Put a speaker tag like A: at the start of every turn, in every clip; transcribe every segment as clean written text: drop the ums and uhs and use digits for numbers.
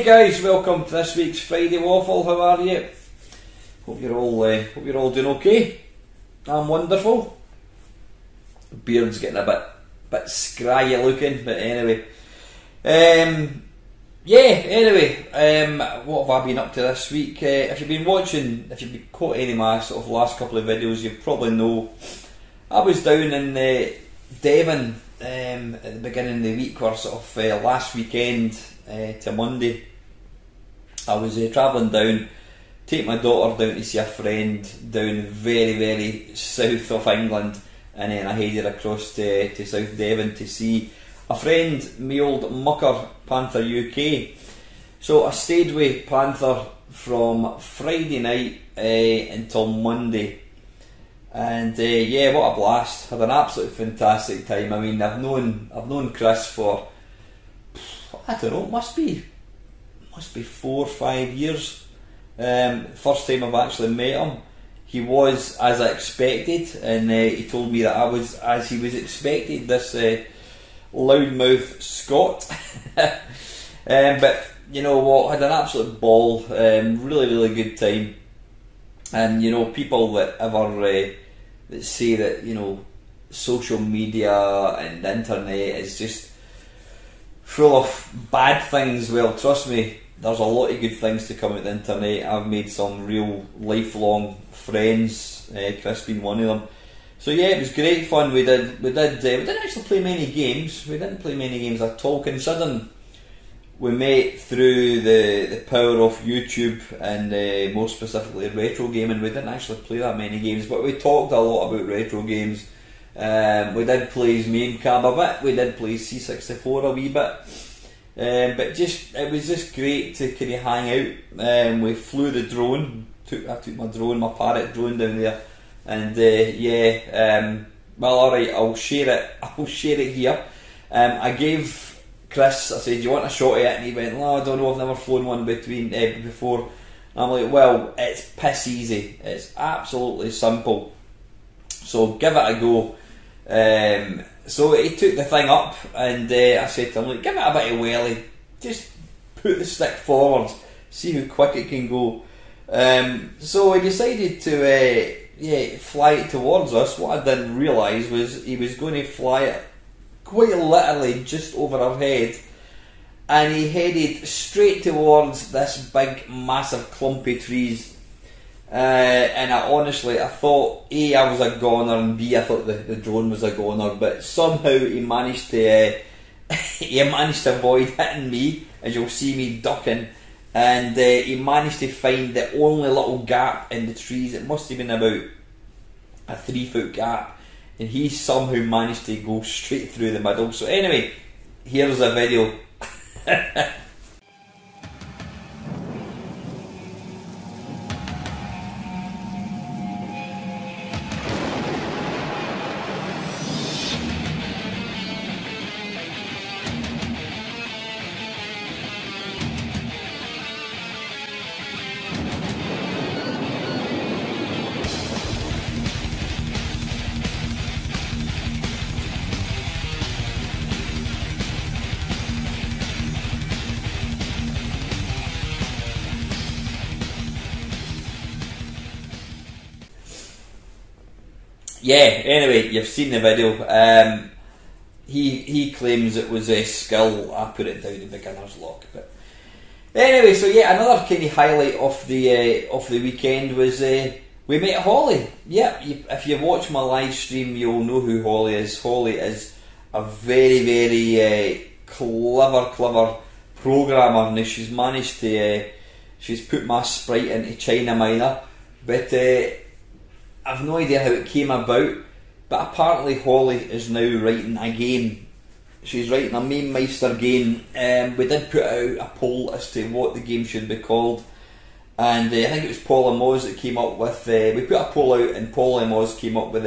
A: Hey guys, welcome to this week's Friday Waffle. How are you? Hope you're all doing okay. I'm wonderful. Beard's getting a bit scraggy looking, but anyway. What have I been up to this week? If you've been caught any of my sort of last couple of videos, you probably know I was down in Devon at the beginning of the week, or sort of last weekend to Monday. I was travelling down, take my daughter down to see a friend down very, very south of England, and then I headed across to South Devon to see a friend, my old mucker, Panther UK. So I stayed with Panther from Friday night until Monday, and what a blast! Had an absolutely fantastic time. I mean, I've known Chris for, I don't know, must be 4 or 5 years. First time I've actually met him, he was as I expected, and he told me that I was as he was expected. This loudmouth Scot, but you know what? Had an absolute ball. Really good time. And you know, people that ever that say that social media and the internet is just full of bad things, well, trust me, there's a lot of good things to come out the internet. I've made some real lifelong friends, Chris being one of them. So yeah, it was great fun. We didn't actually play many games. We didn't play many games at all, considering we met through the power of YouTube and more specifically retro gaming. We didn't actually play that many games, but we talked a lot about retro games. We did play his main cab a bit. We did play C64 a wee bit. But it was just great to kind of hang out. We flew the drone. I took my drone, my Parrot drone down there, and well, all right, I'll share it here. I gave Chris, I said, "Do you want a shot at it?" And he went, "No, I don't know. I've never flown one before." And I'm like, "Well, it's piss easy. It's absolutely simple. So give it a go." So he took the thing up, and I said to him, "Look, give it a bit of welly. Just put the stick forward, see how quick it can go." So he decided to fly it towards us. What I didn't realise was he was going to fly it quite literally just over our head, and he headed straight towards this big, massive clump of trees. And I thought A, I was a goner, and B, I thought the drone was a goner. But somehow he managed to avoid hitting me, as you'll see me ducking, and he managed to find the only little gap in the trees. It must have been about a 3-foot gap, and he somehow managed to go straight through the middle. So anyway, here's a video. Yeah, anyway, you've seen the video. He claims it was a skill. I put it down to beginner's luck. But anyway, so yeah, another kind of highlight of the weekend was we met Holly. Yeah, if you watch my live stream, you'll know who Holly is. Holly is a very, very clever programmer. Now she's managed to she's put my sprite into China Minor, but I've no idea how it came about, but apparently Holly is now writing a game. She's writing a Main Meister game. We did put out a poll as to what the game should be called, and I think it was Paul and Moz that came up with. We put a poll out, and Paul and Moz came up with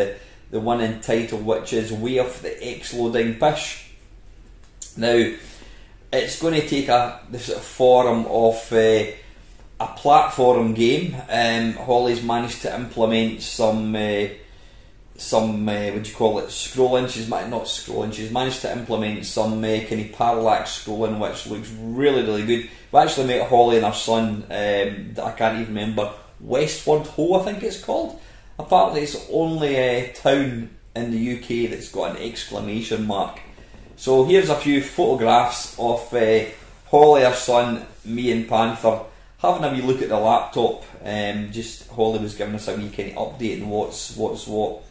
A: the winning title, which is Way of the Exploding Fish. Now, it's going to take the sort of form of a platform game. Holly's managed to implement some would you call it, scrolling. She's not scrolling. She's managed to implement some kind of parallax scrolling, which looks really, really good. We actually met Holly and her son. I can't even remember, Westward Ho, I think it's called. Apparently, it's the only town in the UK that's got an exclamation mark. So here's a few photographs of Holly, her son, me and Panther having a wee look at the laptop. Just Holly was giving us a wee kind of update on what's what.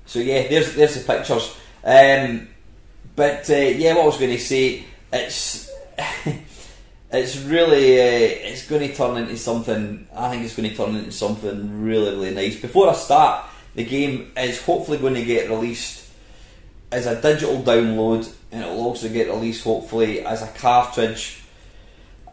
A: So yeah, there's the pictures. But yeah, what I was going to say, it's it's really it's going to turn into something. I think it's going to turn into something really, really nice. Before I start, the game is hopefully going to get released as a digital download, and it will also get released hopefully as a cartridge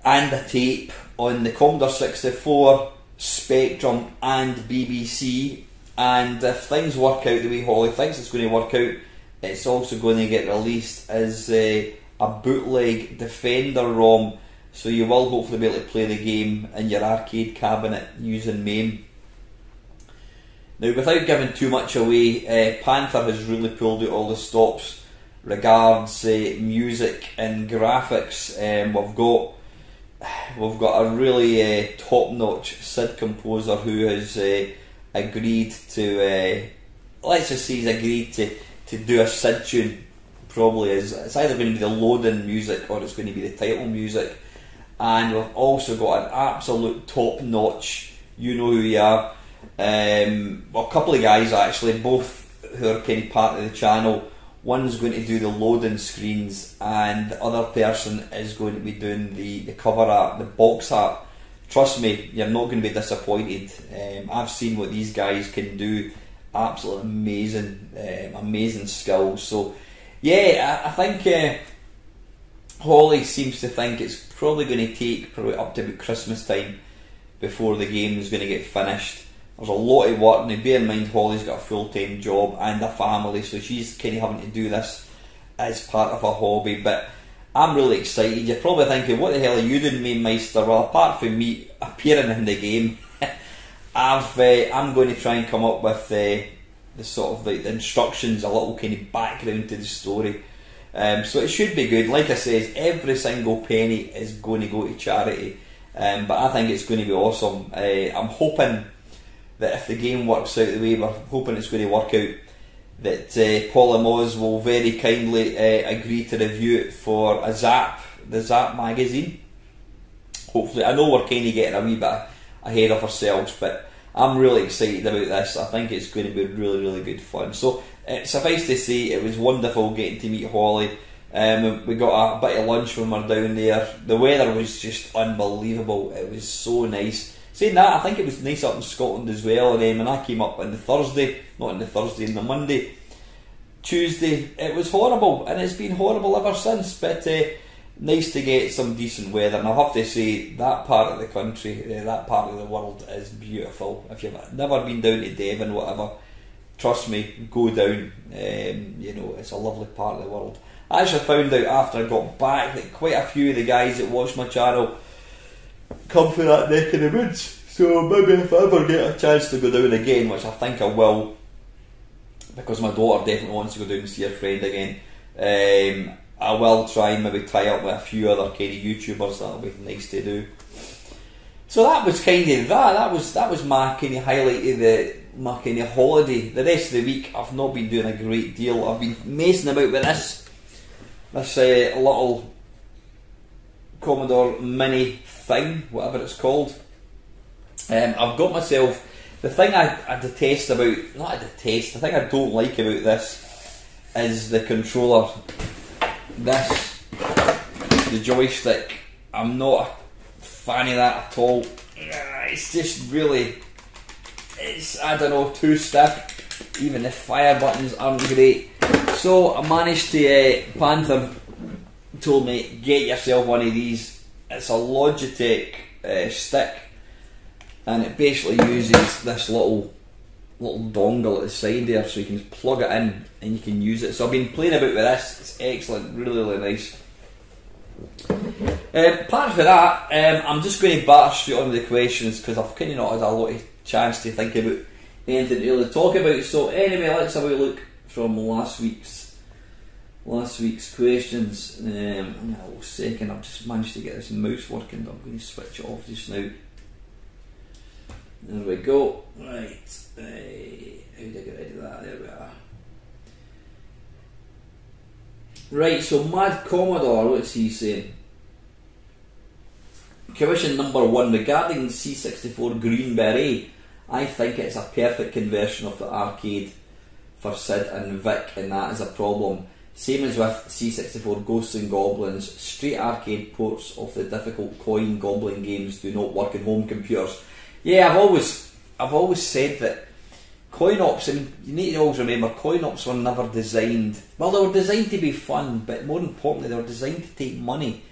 A: and a tape on the Commodore 64, Spectrum and BBC. And if things work out the way Holly thinks it's going to work out, it's also going to get released as a bootleg Defender ROM, so you will hopefully be able to play the game in your arcade cabinet using MAME. Now, without giving too much away, Panther has really pulled out all the stops regards music and graphics. We've got a really top-notch SID composer who has agreed to, let's just say he's agreed to do a SID tune. Probably it's either going to be the loading music or it's going to be the title music. And we've also got an absolute top-notch, you know who you are, well, a couple of guys actually, both who are kind of part of the channel. One's going to do the loading screens, and the other person is going to be doing the cover art, the box art. Trust me, you're not going to be disappointed. I've seen what these guys can do. Absolutely amazing, amazing skills. So yeah, I think Holly seems to think it's probably going to take probably up to about Christmas time before the game is going to get finished. There's a lot of work. Now bear in mind Holly's got a full-time job and a family, so she's kind of having to do this as part of her hobby, but I'm really excited. You're probably thinking, what the hell are you doing, Main Meister? Well, apart from me appearing in the game, I'm going to try and come up with the sort of like the instructions, a little kind of background to the story. So it should be good. Like I says, every single penny is going to go to charity, but I think it's going to be awesome. I'm hoping that if the game works out the way we're hoping it's going to work out, that Paul Moz will very kindly agree to review it for the Zap magazine. Hopefully, I know we're kind of getting a wee bit ahead of ourselves, but I'm really excited about this. I think it's going to be really, really good fun. So suffice to say, it was wonderful getting to meet Holly. We got a bit of lunch when we were down there. The weather was just unbelievable. It was so nice. Saying that, I think it was nice up in Scotland as well. And when I came up on the Monday, Tuesday, it was horrible, and it's been horrible ever since. But nice to get some decent weather. And I'll have to say, that part of the country, that part of the world is beautiful. If you've never been down to Devon, whatever, trust me, go down. It's a lovely part of the world. I actually found out after I got back that quite a few of the guys that watch my channel come from that neck of the woods. So maybe if I ever get a chance to go down again, which I think I will, because my daughter definitely wants to go down and see her friend again, I will try and maybe tie up with a few other kind of YouTubers. That'll be nice to do. So that was kind of that was my kind of highlight of my kind of holiday. The rest of the week I've not been doing a great deal. I've been messing about with this little Commodore Mini thing, whatever it's called. I've got myself, the thing I detest about, not I detest, the thing I don't like about this is the controller. The joystick, I'm not a fan of that at all. It's just really, I don't know, too stiff. Even the fire buttons aren't great. So I managed to, Panther told me, get yourself one of these. It's a Logitech stick, and it basically uses this little dongle at the side there, so you can plug it in and you can use it. So I've been playing about with this. It's excellent, really, really nice. Apart from that, I'm just going to batter straight on with the questions, because I've kind of not had a lot of chance to think about anything to really talk about. So anyway, let's have a look from last week's questions. In a little second, I've just managed to get this mouse working, but I'm going to switch it off just now. There we go. Right, how do I get rid of that? There we are. Right, so Mad Commodore, what's he saying? Question number 1, regarding C64 Green Beret, I think it's a perfect conversion of the arcade for Sid and Vic, and that is a problem. Same as with C64 Ghosts and Goblins, straight arcade ports of the difficult coin goblin games do not work in home computers. Yeah, I've always said that coin ops, and you need to always remember, coin ops were never designed, well, they were designed to be fun, but more importantly they were designed to take money,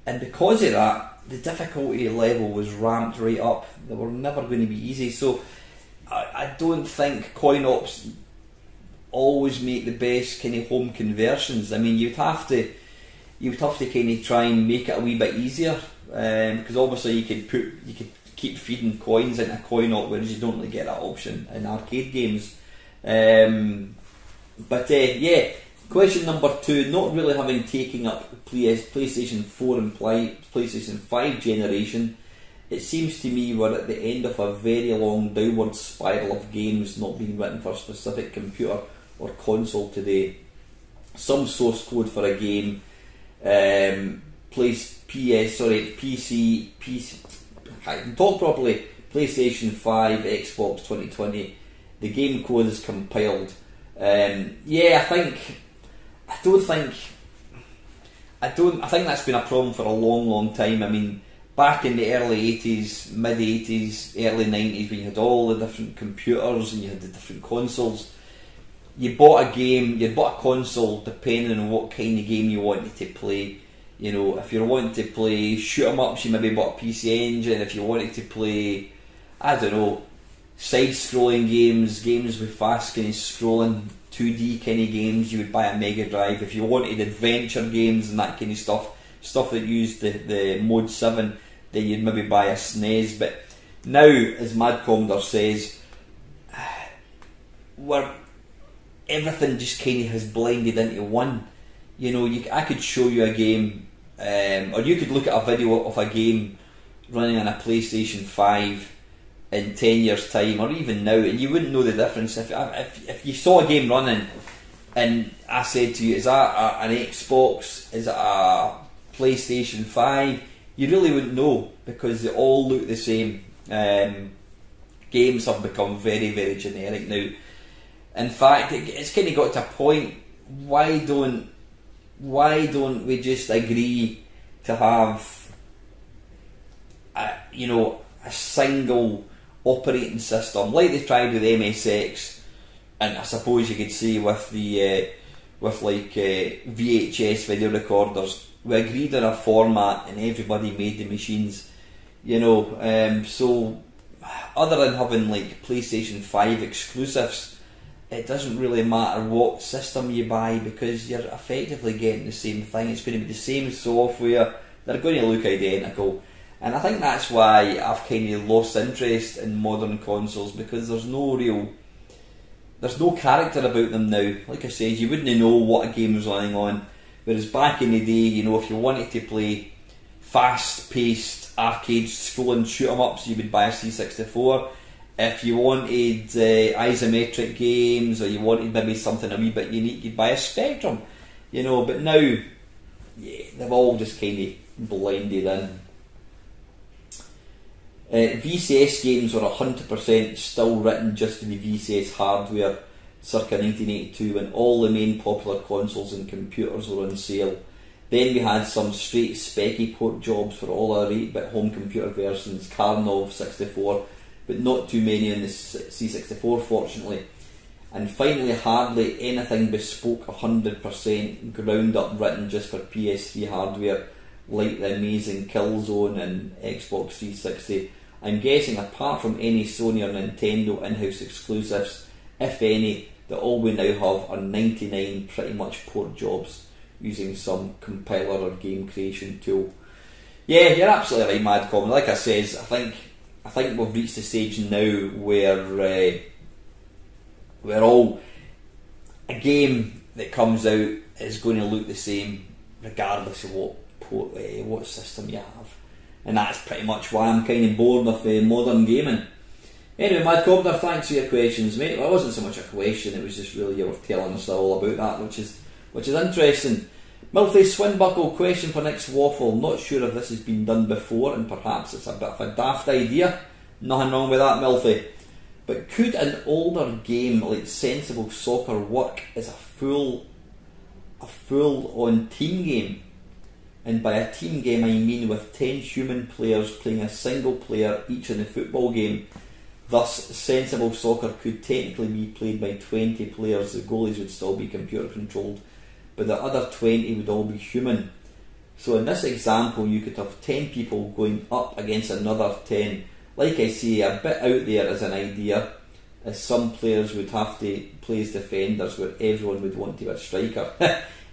A: and because of that the difficulty level was ramped right up. They were never going to be easy, so I don't think coin ops always make the best kind of home conversions. I mean, you'd have to kind of try and make it a wee bit easier, because obviously you could keep feeding coins into a coin op, whereas you don't really get that option in arcade games. Yeah, question number 2, not really having taken up PlayStation 4 and PlayStation 5 generation, it seems to me we're at the end of a very long downward spiral of games not being written for a specific computer or console today. Some source code for a game, PC, I can talk properly, PlayStation 5, Xbox 2020, the game code is compiled. I think that's been a problem for a long time. I mean, back in the early 80s, mid 80s, early 90s, when you had all the different computers and you had the different consoles, you bought a console depending on what kind of game you wanted to play. You know, if you're wanting to play shoot 'em ups, you maybe bought a PC Engine. If you wanted to play, I don't know, side-scrolling games with fast kind of scrolling 2D kind of games, you would buy a Mega Drive. If you wanted adventure games and that kind of stuff that used the Mode 7, then you'd maybe buy a SNES. But now, as Mad Commodore says, where everything just kind of has blended into one. You know, I could show you a game, or you could look at a video of a game running on a PlayStation 5 in 10 years time, or even now, and you wouldn't know the difference. If you saw a game running and I said to you, is that an Xbox, is it a PlayStation 5, you really wouldn't know, because they all look the same. Games have become very, very generic now. In fact, it's kind of got to a point, why don't we just agree to have a single operating system like they tried with MSX, and I suppose you could say with VHS video recorders. We agreed on a format and everybody made the machines, so other than having like PlayStation 5 exclusives, it doesn't really matter what system you buy, because you're effectively getting the same thing. It's going to be the same software, they're going to look identical. And I think that's why I've kind of lost interest in modern consoles, because there's no character about them now. Like I said, you wouldn't know what a game was running on. Whereas back in the day, if you wanted to play fast-paced arcade scrolling shoot 'em ups, you would buy a C64. If you wanted isometric games, or you wanted maybe something a wee bit unique, you'd buy a Spectrum. But now, they've all just kind of blended in. VCS games were 100% still written just for the VCS hardware circa 1982, when all the main popular consoles and computers were on sale. Then we had some straight specky port jobs for all our 8-bit home computer versions, Karnov 64, but not too many on the C64 fortunately. And finally, hardly anything bespoke 100% ground up written just for PS3 hardware, like the amazing Killzone and Xbox 360. I'm guessing apart from any Sony or Nintendo in-house exclusives, if any, that all we now have are 99 pretty much port jobs using some compiler or game creation tool. Yeah, you're absolutely right, Mad Common. Like I says, I think we've reached the stage now where we're all, a game that comes out is going to look the same regardless of what system you have, and that's pretty much why I'm kind of bored with modern gaming. Anyway, Mad Copter, thanks for your questions, mate. Well, it wasn't so much a question, it was just really you were telling us all about that, which is interesting. Milfy Swinbuckle, question for next waffle. Not sure if this has been done before, and perhaps it's a bit of a daft idea. Nothing wrong with that, Milfy. But could an older game like Sensible Soccer work as a full-on team game? And by a team game I mean with 10 human players playing a single player each in the football game. Thus, Sensible Soccer could technically be played by 20 players. The goalies would still be computer controlled, but the other 20 would all be human. So in this example you could have 10 people going up against another 10. Like I say, a bit out there as an idea, as some players would have to play as defenders where everyone would want to be a striker.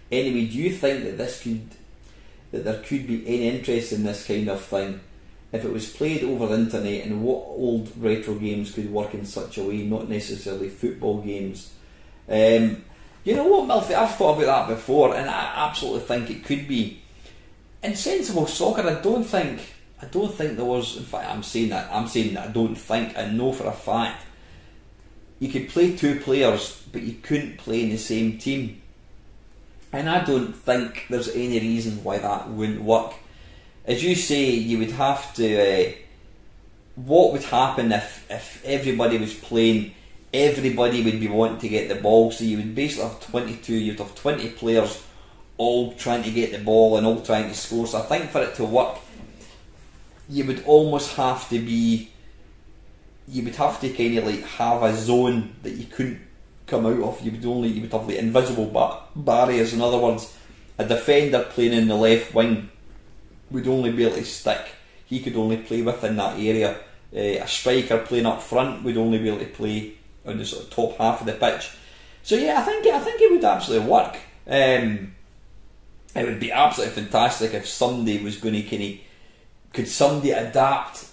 A: Anyway, do you think that there could be any interest in this kind of thing if it was played over the internet, and what old retro games could work in such a way, not necessarily football games? You know what, Milfy, I've thought about that before, and I absolutely think it could be. In Sensible Soccer, I don't think there was. In fact, I'm saying that I don't think. I know for a fact you could play 2 players, but you couldn't play in the same team. And I don't think there's any reason why that wouldn't work. As you say, you would have to. What would happen if everybody was playing? Everybody would be wanting to get the ball, so you would basically have 22. You'd have 20 players all trying to get the ball and all trying to score. So I think for it to work, you would almost have to be. You would have to kind of like have a zone that you couldn't come out of. You would have the invisible barriers. In other words, a defender playing in the left wing would only be able to stick. He could only play within that area. A striker playing up front would only be able to play on the sort of top half of the pitch. So yeah, I think it would absolutely work. It would be absolutely fantastic if somebody was going to could somebody adapt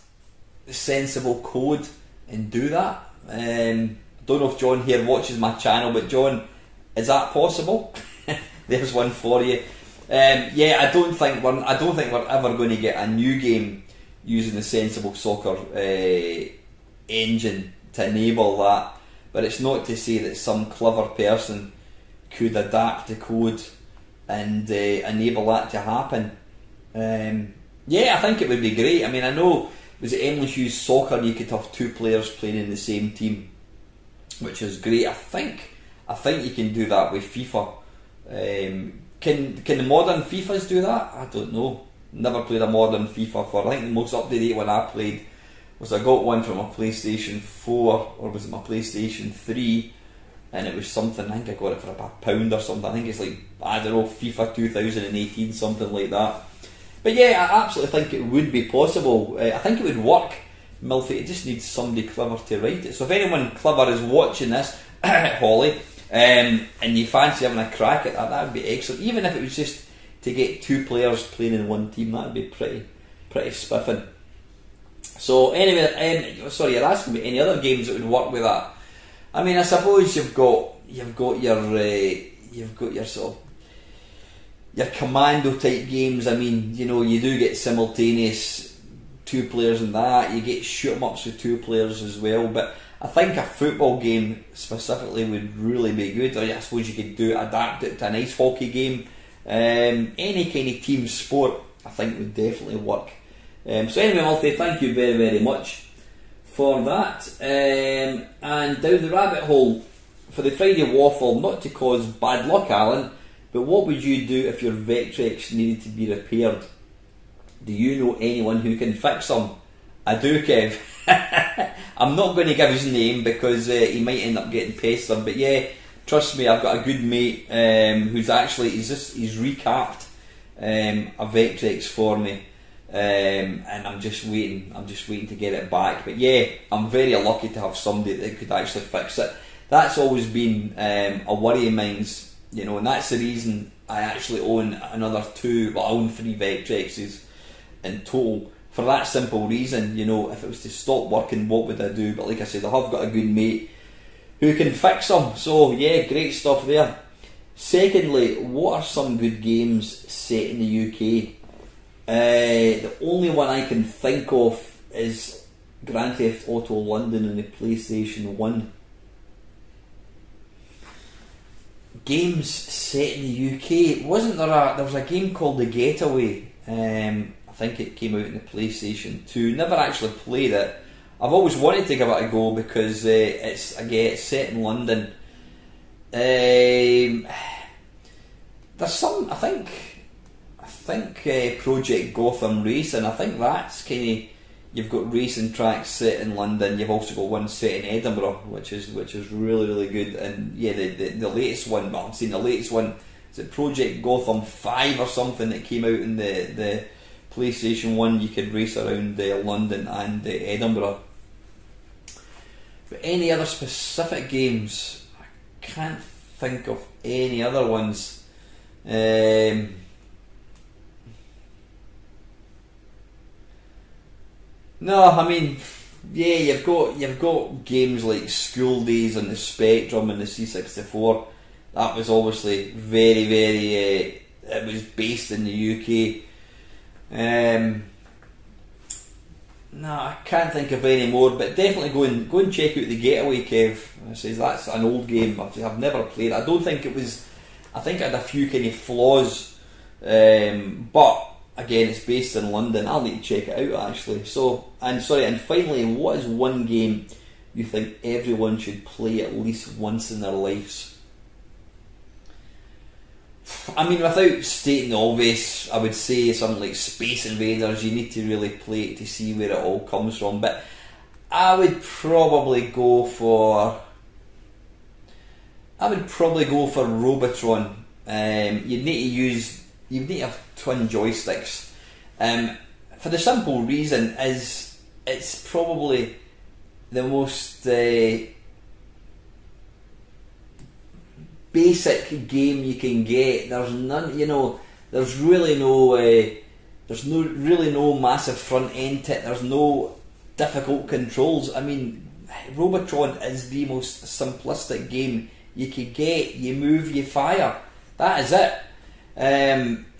A: the Sensible code and do that. Don't know if John here watches my channel, but John, is that possible? There's one for you. Yeah, I don't think we're ever going to get a new game using the Sensible Soccer engine to enable that. But it's not to say that some clever person could adapt the code and enable that to happen. Yeah, I think it would be great. I mean, I know, was it Emily Hughes Soccer, you could have 2 players playing in the same team, which is great. I think you can do that with FIFA. Can the modern FIFAs do that? I don't know. Never played a modern FIFA for. I think the most up to date one I played was I got one from a PlayStation 4, or was it my PlayStation 3, and it was something. I think I got it for about £1 or something. I think it's like, I don't know, FIFA 2018, something like that. But yeah, I absolutely think it would be possible. I think it would work, Milfy. It just needs somebody clever to write it. So if anyone clever is watching this, Holly, and you fancy having a crack at that, that would be excellent. Even if it was just to get 2 players playing in one team, that would be pretty spiffing. So anyway, sorry, you're asking me any other games that would work with that. I mean, I suppose you've got your sort of your commando type games. I mean, you know, you do get simultaneous 2 players in that. You get shoot 'em ups with 2 players as well. But I think a football game specifically would really be good. Or I suppose you could adapt it to an ice hockey game. Any kind of team sport, I think, would definitely work. So anyway, Milfy, thank you very, very much for that. And down the rabbit hole for the Friday Waffle, not to cause bad luck, Alan, but what would you do if your Vectrex needed to be repaired? Do you know anyone who can fix them? I do, Kev. I'm not going to give his name because he might end up getting pestered, but yeah, trust me, I've got a good mate who's actually he's recapped a Vectrex for me, and I'm just waiting to get it back. But yeah, I'm very lucky to have somebody that could actually fix it. That's always been a worry of mine's, you know, and that's the reason I actually own another 2. Well, I own 3 Vectrexes in total. For that simple reason, you know, if it was to stop working, what would I do? But like I said, I have got a good mate who can fix them. So yeah, great stuff there. Secondly, what are some good games set in the UK? The only one I can think of is Grand Theft Auto London on the PlayStation 1. Games set in the UK. Wasn't there there was a game called The Getaway? I think it came out in the PlayStation 2. Never actually played it. I've always wanted to give it a go because it's set in London. There's some, I think Project Gotham Racing. I think that's kind of, you've got racing tracks set in London. You've also got one set in Edinburgh, which is really, really good. And yeah, the latest one. Well, I'm saying the latest one. Is it Project Gotham 5 or something that came out in the PlayStation 1? You could race around London and Edinburgh. But any other specific games? I can't think of any other ones. No, I mean, yeah, you've got games like School Days on the Spectrum and the C64. That was obviously very, very. It was based in the UK. No, I can't think of any more, but definitely go and check out The Getaway, Kev. I says that's an old game. I've never played. I don't think it was. I think it had a few kind of flaws, but again, it's based in London. I'll need to check it out actually. And finally, what is one game you think everyone should play at least once in their lives? I mean, without stating the obvious, I would say something like Space Invaders. You need to really play it to see where it all comes from. But I would probably go for Robotron. You'd need to have twin joysticks. For the simple reason is it's probably the most basic game you can get. There's none, there's really no massive front end to it. There's no difficult controls. I mean, Robotron is the most simplistic game you could get. You move, you fire. That is it.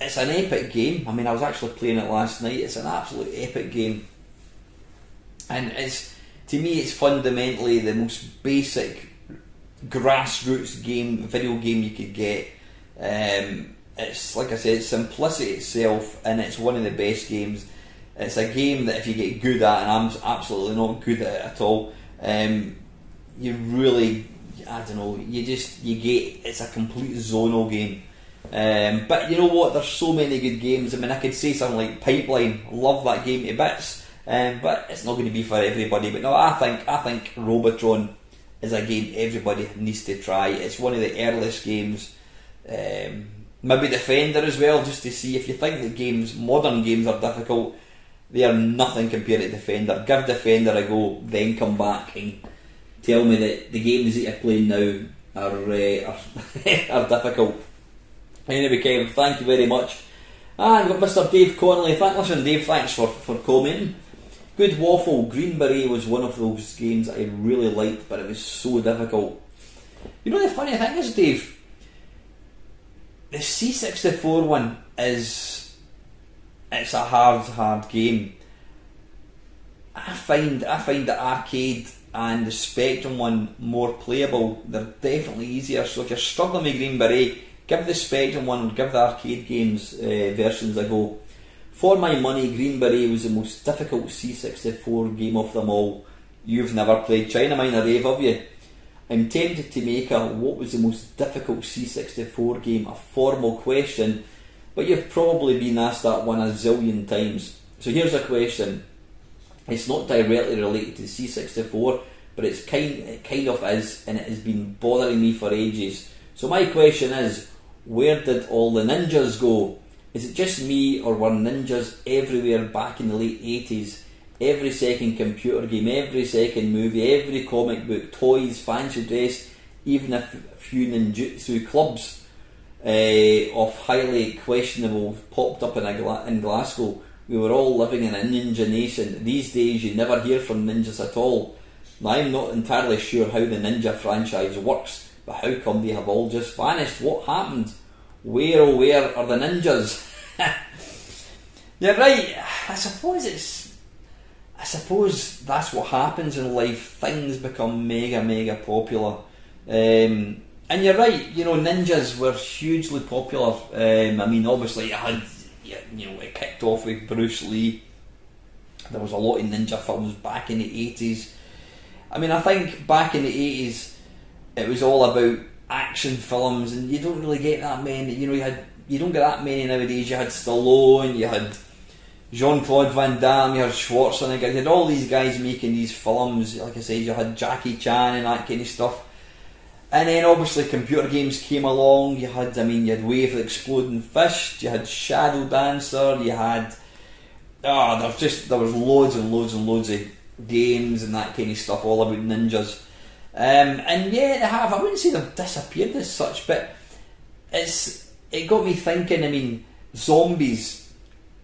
A: It's an epic game. I mean, I was actually playing it last night. It's an absolute epic game, and to me, it's fundamentally the most basic grassroots video game you could get. It's like I said, it's simplicity itself, and it's one of the best games. It's a game that if you get good at, and I'm absolutely not good at it at all, you really, I don't know, it's a complete zonal game. But you know what, there's so many good games. I mean, I could say something like Pipeline. Love that game to bits, but it's not going to be for everybody. But no, I think Robotron is a game everybody needs to try. It's one of the earliest games. Maybe Defender as well, just to see if you think that modern games are difficult. They are nothing compared to Defender. Give Defender a go, then come back and tell me that the games that you're playing now are difficult. Anyway, Kevin, thank you very much. And we've got Mr. Dave Connolly. Listen, Dave, thanks for commenting. Good Waffle. Green Beret was one of those games I really liked, but it was so difficult. You know, the funny thing is, Dave, the C64 one it's a hard game. I find the arcade and the Spectrum one more playable. They're definitely easier. So if you're struggling with Green Beret, give the Spectrum one, give the arcade games versions a go. For my money, Green Beret was the most difficult C64 game of them all. You've never played China Miner, Dave, have you? I'm tempted to make what was the most difficult C64 game a formal question, but you've probably been asked that one a zillion times. So here's a question. It's not directly related to C64, but it kind of is, and it has been bothering me for ages. So my question is, where did all the ninjas go? Is it just me, or were ninjas everywhere back in the late 80s? Every second computer game, every second movie, every comic book, toys, fancy dress, even a few ninjutsu clubs of highly questionable popped up in Glasgow. We were all living in a ninja nation. These days you never hear from ninjas at all. Now, I'm not entirely sure how the Ninja franchise works, but how come they have all just vanished? What happened? Where, oh where are the ninjas? You're right, I suppose that's what happens in life. Things become mega popular. And you're right, ninjas were hugely popular. I mean, obviously it kicked off with Bruce Lee. There was a lot of ninja films back in the 80s. I mean, I think back in the 80s it was all about action films, and you don't really get that many. You don't get that many nowadays. You had Stallone, you had Jean-Claude Van Damme, you had Schwarzenegger, you had all these guys making these films. Like I said, you had Jackie Chan and that kind of stuff. And then obviously computer games came along. You had Way of the Exploding Fist, you had Shadow Dancer, you had there was loads and loads of games and that kind of stuff all about ninjas. And yeah, they have. I wouldn't say they've disappeared as such, but it got me thinking. I mean, zombies.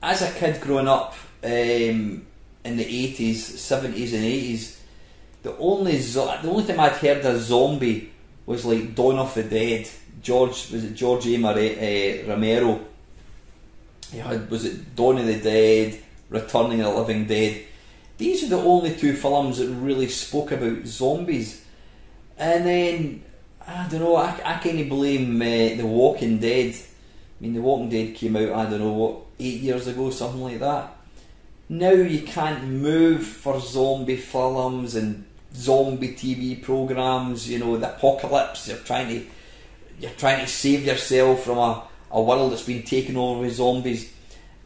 A: As a kid growing up in the 80s, 70s and 80s, the only time I'd heard a zombie was like Dawn of the Dead. George A. Romero. Was it Dawn of the Dead, Returning of the Living Dead? These are the only two films that really spoke about zombies. And then, I don't know, I can't blame The Walking Dead. I mean, The Walking Dead came out, 8 years ago, something like that. Now you can't move for zombie films and zombie TV programs. The apocalypse. You're trying to save yourself from a world that's been taken over with zombies,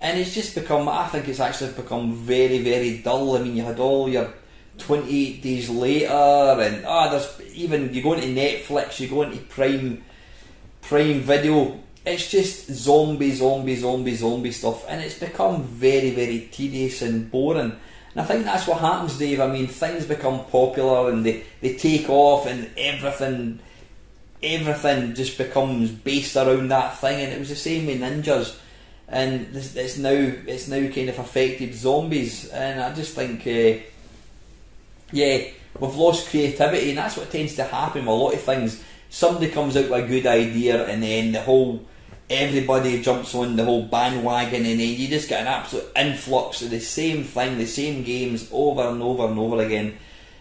A: and it's just become. I think it's actually become very, very dull. I mean, you had all your 28 Days Later, and there's even you go into Netflix, you go into Prime Video. It's just zombie stuff, and it's become very, very tedious and boring. And I think that's what happens, Dave. I mean, things become popular and they take off, and everything just becomes based around that thing. And it was the same with ninjas, and it's now kind of affected zombies. And I just think, we've lost creativity, and that's what tends to happen with a lot of things. Somebody comes out with a good idea, and then everybody jumps on the whole bandwagon, and then you just get an absolute influx of the same thing, the same games over and over and over again.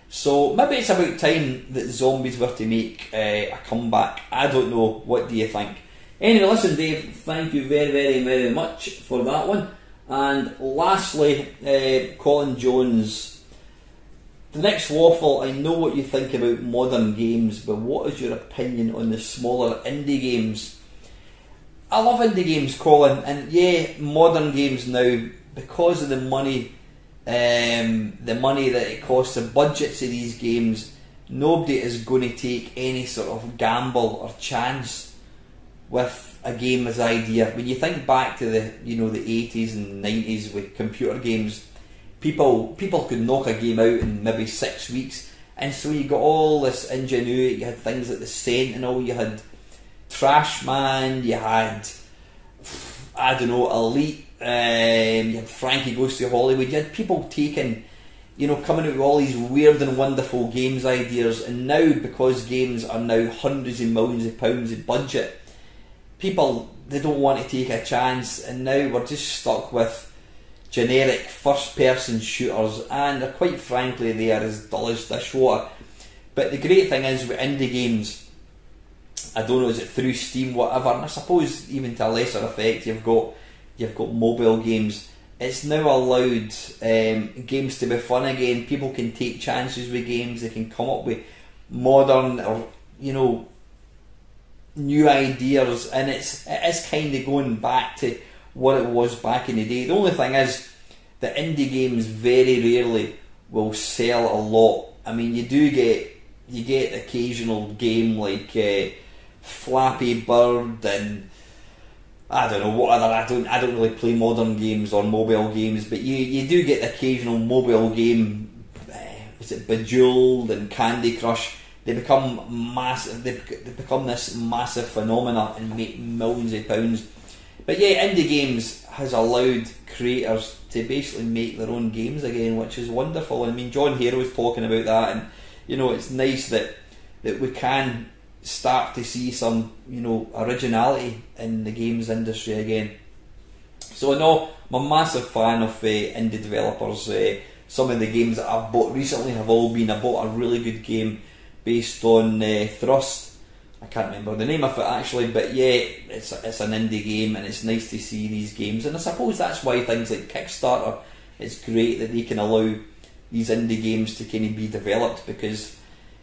A: So maybe it's about time that zombies were to make a comeback. I don't know. What do you think? Anyway, listen, Dave, thank you very, very, very much for that one. And lastly, Colin Jones. The next waffle, I know what you think about modern games, but what is your opinion on the smaller indie games? I love indie games, Colin, and yeah, modern games now, because of the money that it costs, the budgets of these games, nobody is going to take any sort of gamble or chance with a game's idea. When you think back to the 80s and 90s with computer games, people could knock a game out in maybe 6 weeks, and so you got all this ingenuity. You had things like the Sentinel, you had Trash Man, you had Elite, you had Frankie Goes to Hollywood. You had people taking, coming out with all these weird and wonderful games ideas, and now, because games are now hundreds of millions of pounds of budget, people, they don't want to take a chance, and now we're just stuck with generic first person shooters, and quite frankly they are as dull as dishwater. But the great thing is with indie games, I don't know, is it through Steam, whatever, and I suppose even to a lesser effect you've got mobile games. It's now allowed games to be fun again. People can take chances with games, they can come up with modern or new ideas, and it is kind of going back to what it was back in the day. The only thing is that indie games very rarely will sell a lot. I mean, you get occasional game like Flappy Bird, and I don't know what other. I don't really play modern games or mobile games, but you do get the occasional mobile game. Is it Bejeweled and Candy Crush? They become massive. They become this massive phenomena and make millions of pounds. But yeah, indie games has allowed creators to basically make their own games again, which is wonderful. I mean, John Hare was talking about that, and you know, it's nice that we can start to see some, you know, originality in the games industry again. So no, I'm a massive fan of indie developers. Some of the games that I've bought recently have all been. I bought a really good game based on Thrust. I can't remember the name of it actually, but yeah, it's an indie game, and it's nice to see these games. And I suppose that's why things like Kickstarter, it's great that they can allow these indie games to kind of be developed, because,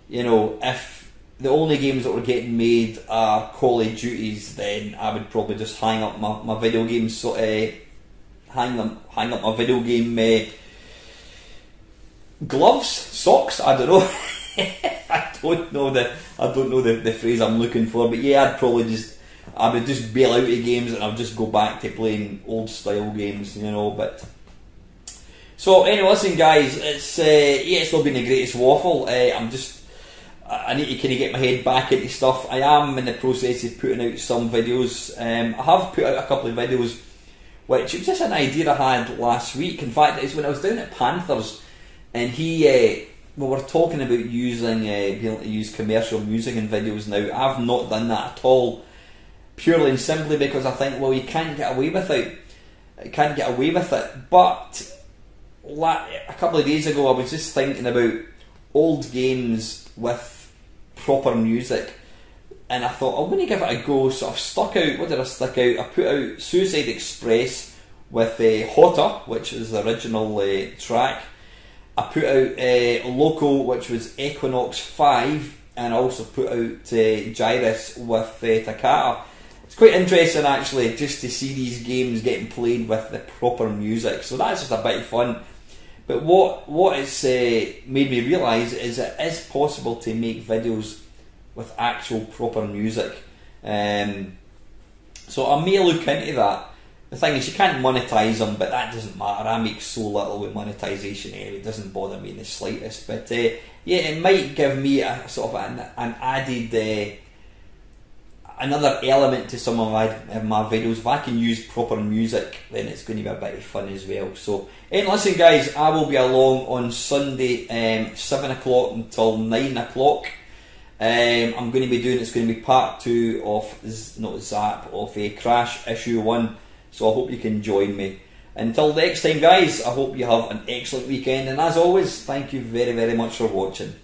A: you know, if the only games that were getting made are Call of Duties, then I would probably just hang up my video games, so hang up my video game gloves, socks, I don't know. I don't know the phrase I'm looking for, but yeah, I would just bail out of games and I'll just go back to playing old style games, you know. But so anyway, listen guys, it's not been the greatest waffle. I need to kind of get my head back into stuff. I am in the process of putting out some videos. I have put out a couple of videos, which was just an idea I had last week. In fact, it's when I was down at Panthers, and we were talking about using being able to use commercial music in videos now. I've not done that at all, purely and simply because I think, well, you can't get away with it. But a couple of days ago, I was just thinking about old games with proper music, and I thought I'm going to give it a go. So I've stuck out. What did I stick out? I put out Suicide Express with Hotter, which is the original track. I put out Loco, which was Equinox 5, and I also put out Gyrus with Takata. It's quite interesting actually, just to see these games getting played with the proper music, so that's just a bit of fun. But what it's made me realise is it is possible to make videos with actual proper music. So I may look into that. The thing is, you can't monetise them, but that doesn't matter. I make so little with monetisation anyway, it doesn't bother me in the slightest. But yeah, it might give me a sort of an added, another element to some of my videos. If I can use proper music, then it's going to be a bit of fun as well. So, and listen guys, I will be along on Sunday, 7 o'clock until 9 o'clock. I'm going to be doing, it's going to be part 2 of Crash Issue 1. So I hope you can join me. Until next time guys, I hope you have an excellent weekend, and as always, thank you very, very much for watching.